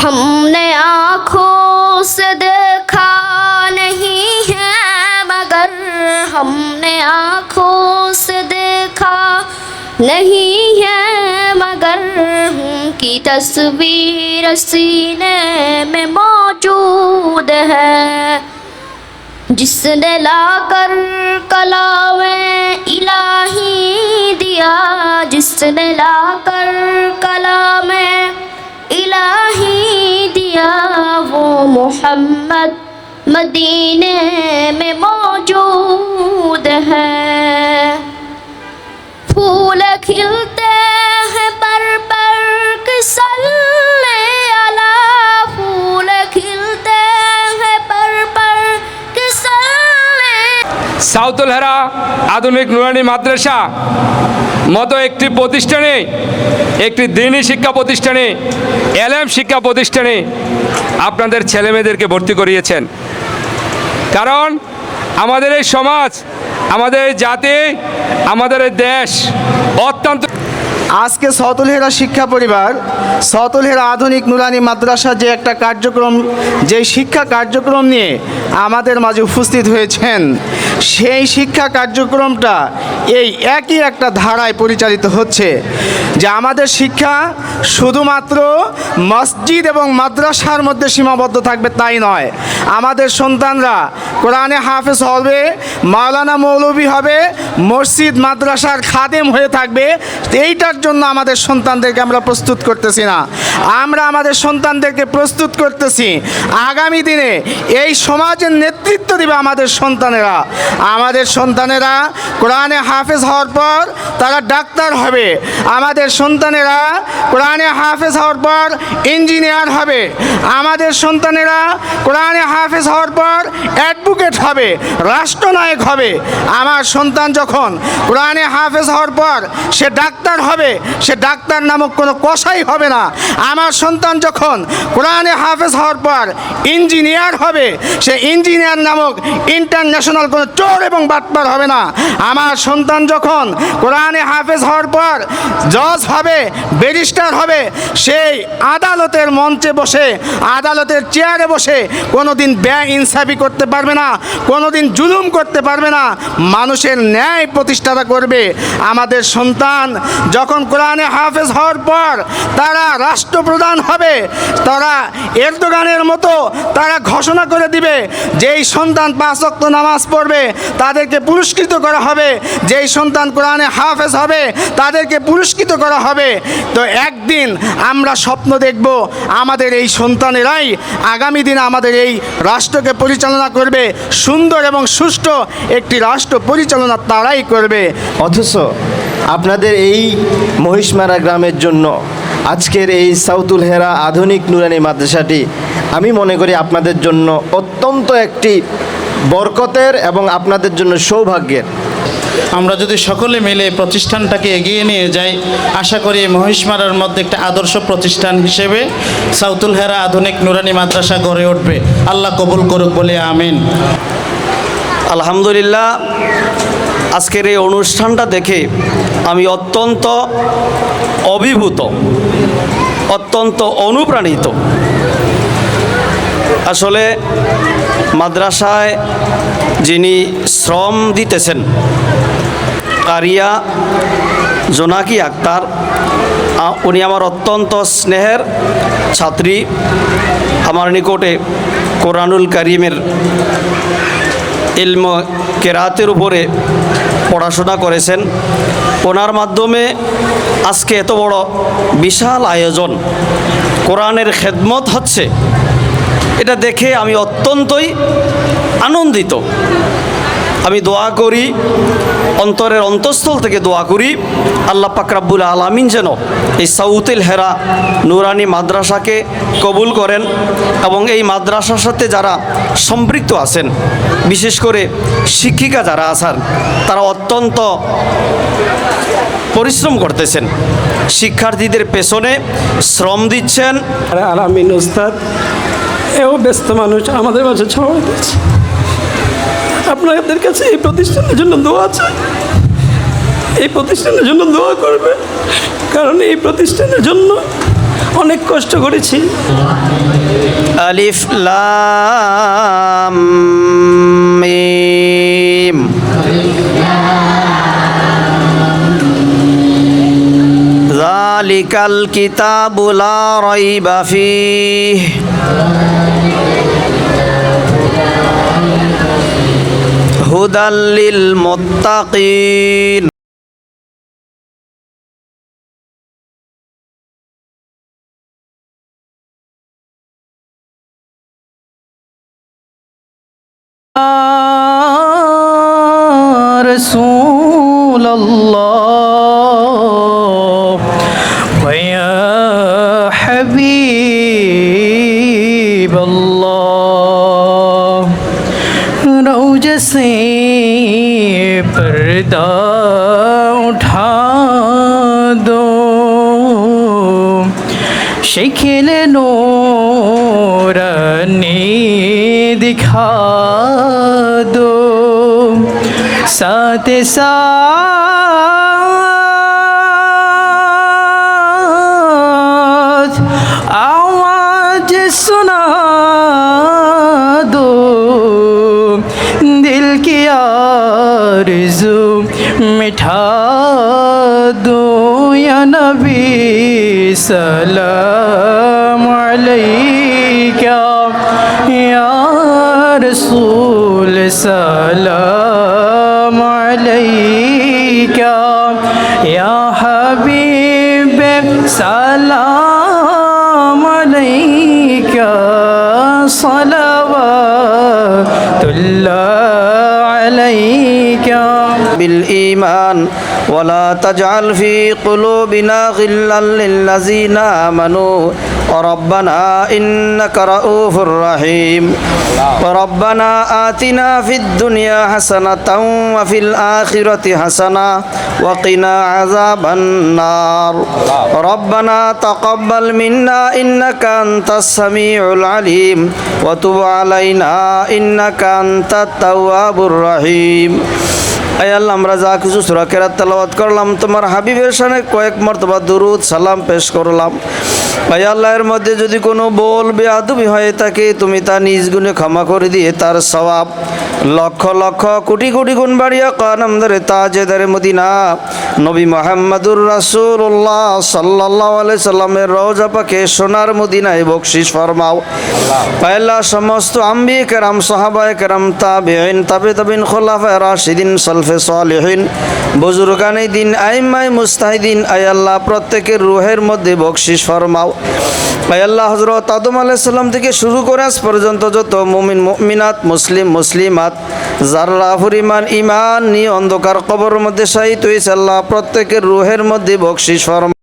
हमने आँखों से देखा नहीं है मगर हमने आँखों से देखा नहीं है मगर उनकी तस्वीर सीने में मौजूद है। जिसने लाकर कलामे इलाही दिया, जिसने लाकर कलामे इलाही दिया, वो मोहम्मद मदीने में मौजूद है। फूल खिलते हैं पर सल्ले अला, फूल खिलते हैं पर सल्ले। সাউতুল হেরা আধুনিক নুরানি মাদ্রাসা মতো একটি প্রতিষ্ঠানে, একটি দ্বীনি শিক্ষা প্রতিষ্ঠানে, এলেম শিক্ষা প্রতিষ্ঠানে আপনাদের ছেলেমেয়েদেরকে ভর্তি করিয়েছেন। কারণ আমাদের এই সমাজ, আমাদের এই জাতি, আমাদের এই দেশ অত্যন্ত। আজকে সাউতুল হেরা শিক্ষা পরিবার, সাউতুল হেরা আধুনিক নুরানি মাদ্রাসা যে একটা কার্যক্রম, যে শিক্ষা কার্যক্রম নিয়ে আমাদের মাঝে উপস্থিত হয়েছেন, সেই শিক্ষা কার্যক্রমটা এই একই একটা ধারায় পরিচালিত হচ্ছে। যে আমাদের শিক্ষা শুধুমাত্র মসজিদ এবং মাদ্রাসার মধ্যে সীমাবদ্ধ থাকবে তাই নয়। আমাদের সন্তানরা কোরআনে হাফেজ হবে, মাওলানা মৌলভী হবে, মসজিদ মাদ্রাসার খাদেম হয়ে থাকবে। এইটার জন্য আমাদের সন্তানদেরকে আমরা প্রস্তুত করতেছি না, আমরা আমাদের সন্তানদেরকে প্রস্তুত করতেছি আগামী দিনে এই সমাজের নেতৃত্ব দিবে আমাদের সন্তানেরা। আমাদের সন্তানেরা কোরআনে হাফেজ হওয়ার পর তারা ডাক্তার হবে, আমাদের সন্তানেরা কোরআনে হাফেজ হওয়ার পর ইঞ্জিনিয়ার হবে, আমাদের সন্তানেরা কোরআনে হাফেজ হওয়ার পর অ্যাডভোকেট হবে, রাষ্ট্রনায়ক হবে। আমার সন্তান যখন কোরআনে হাফেজ হওয়ার পর সে ডাক্তার হবে, সে ডাক্তার নামক কোনো কসাই হবে না। আমার সন্তান যখন কোরআনে হাফেজ হওয়ার পর ইঞ্জিনিয়ার হবে, সে ইঞ্জিনিয়ার নামক ইন্টারন্যাশনাল কোনো চোর এবং বাটপার হবে না। আমার সন্তান যখন কোরআনে হাফেজ হওয়ার পর জজ হবে, ব্যারিস্টার হবে, সেই আদালতের মঞ্চে বসে, আদালতের চেয়ারে বসে কোনোদিন বেইনসাফি করতে পারবে না, কোনোদিন জুলুম করতে পারবে না, মানুষের ন্যায় প্রতিষ্ঠাতা করবে। আমাদের সন্তান যখন কোরআনে হাফেজ হওয়ার পর তারা রাষ্ট্রপ্রধান হবে, তারা এরদোগানের মতো তারা ঘোষণা করে দিবে যেই সন্তান 5 ওয়াক্ত নামাজ পড়বে তাদেরকে পুরস্কৃত করা হবে, যেই সন্তান কোরআনে হাফেজ হবে তাদেরকে পুরস্কৃত করা হবে। তো একদিন আমরা স্বপ্ন দেখব আমাদের এই সন্তানেরাই আগামী দিনে আমাদের এই রাষ্ট্রকে পরিচালনা করবে, সুন্দর এবং সুষ্ঠু একটি রাষ্ট্র পরিচালনা তারাই করবে। অথচ আপনাদের এই মহিষমারা গ্রামের জন্য আজকের এই সাউতুল হেরা আধুনিক নুরানি মাদ্রাসাটি আমি মনে করি আপনাদের জন্য অত্যন্ত একটি বরকতের এবং আপনাদের জন্য সৌভাগ্যের। আমরা যদি সকলে মিলে প্রতিষ্ঠানটাকে এগিয়ে নিয়ে যাই, আশা করি মহিষমারার মধ্যে একটা আদর্শ প্রতিষ্ঠান হিসেবে সাউতুল হেরা আধুনিক নুরানি মাদ্রাসা গড়ে উঠবে। আল্লাহ কবুল করুক বলে আমিন। আলহামদুলিল্লাহ, আজকের এই অনুষ্ঠানটা দেখে আমি অত্যন্ত অভিভূত, অত্যন্ত অনুপ্রাণিত। আসলে মাদ্রাসায় যিনি শ্রম দিতেছেন, কারিয়া জোনাকি আক্তার, উনি আমার অত্যন্ত স্নেহের ছাত্রী। আমার নিকটে কোরআনুল কারিমের ইলম কেরাতের উপরে পড়াশোনা করেছেন। ওনার মাধ্যমে আজকে এত বড় বিশাল আয়োজন, কোরআনের খেদমত হচ্ছে, এটা দেখে আমি অত্যন্তই আনন্দিত। আমি দোয়া করি, অন্তরের অন্তঃস্থল থেকে দোয়া করি আল্লাহ পাক রব্বুল আলামিন যেন এই সাউতুল হেরা নুরানি মাদ্রাসাকে কবুল করেন এবং এই মাদ্রাসার সাথে যারা সম্পৃক্ত আছেন, বিশেষ করে শিক্ষিকা যারা আছেন, তারা অত্যন্ত পরিশ্রম করতেছেন, শিক্ষার্থীদের পেছনে শ্রম দিচ্ছেন। আলামিন উস্তাদ এও ব্যস্ত মানুষ আমাদের মাঝে ছড়িয়ে দিচ্ছে। আপনাদের কাছে এই প্রতিষ্ঠানের জন্য দোয়া চাই, এই প্রতিষ্ঠানের জন্য দোয়া করবে, কারণ এই প্রতিষ্ঠানের জন্য অনেক কষ্ট করেছি। আলিফ লাম মিম। যালিকাল কিতাবু লা রাইবা ফীহি হুদাল লিল মুত্তাকিন। رسول الله ويا حبيب الله روج से पर्दा उठा दो शकील नूरानी दिखा दो साथ साथ आवाज सुना दो दिल की आरज़ू मिठा दो या नबी सलाम अलैका या रसूल सलाम अलैका या हबीब सलाम अलैका सलावतुल्लाह अलैका بالإيمان ولا تجعل في قلوبنا غلا للذين آمنوا ربنا إنك رؤوف رحيم ربنا آتنا في الدنيا حسنة وفي الآخرة حسنة وقنا عذاب النار ربنا تقبل منا إنك أنت السميع العليم وتب علينا إنك أنت التواب الرحيم আয় আল্লাহ, আমরা যা কিছু সূরা কেরাত তেলাওয়াত করলাম, তোমার হাবিবের শানে কয়েক মর্তবা দুরূদ সালাম পেশ করলাম। আয় আল্লাহ, এর মধ্যে যদি কোনো বল বেয়াদবি হয়ে থাকে তুমি তা নিজ গুণে ক্ষমা করে দিয়ে তার সওয়াব লক্ষ লক্ষ কোটি কোটি গুণ বাড়িয়া কানামদারে তাজেদারে মদিনা নবী মুহাম্মদুর রাসূলুল্লাহ সাল্লাল্লাহু আলাইহি সাল্লামের রওজা পাকে সোনার মদিনায় বকশিশ ফরমাও। আয় আল্লাহ, সমস্ত আম্বিয়া কেরাম, সাহাবায়ে কেরাম, তাবেঈন, তাবিঈন, খুলাফায়ে রাশিদিন, সালফে সালেহিন, বুজুর্গানে দিন, আইম্মায়ে মুজতাহিদিন, আয় আল্লাহ প্রত্যেকের রূহের মধ্যে বকশিশ ফরমাও। আয় আল্লাহ, হযরত আদম আলাইহিস সালাম থেকে শুরু করে আজ পর্যন্ত যত মুমিন মুমিনাত, মুসলিম মুসলিমাত যারা পরিমাণ ঈমান নিয়ে অন্ধকার কবরের মধ্যে শায়িত হয়েছে, আল্লাহ প্রত্যেকের রূহের মধ্যে বকশিশ ফরমাও।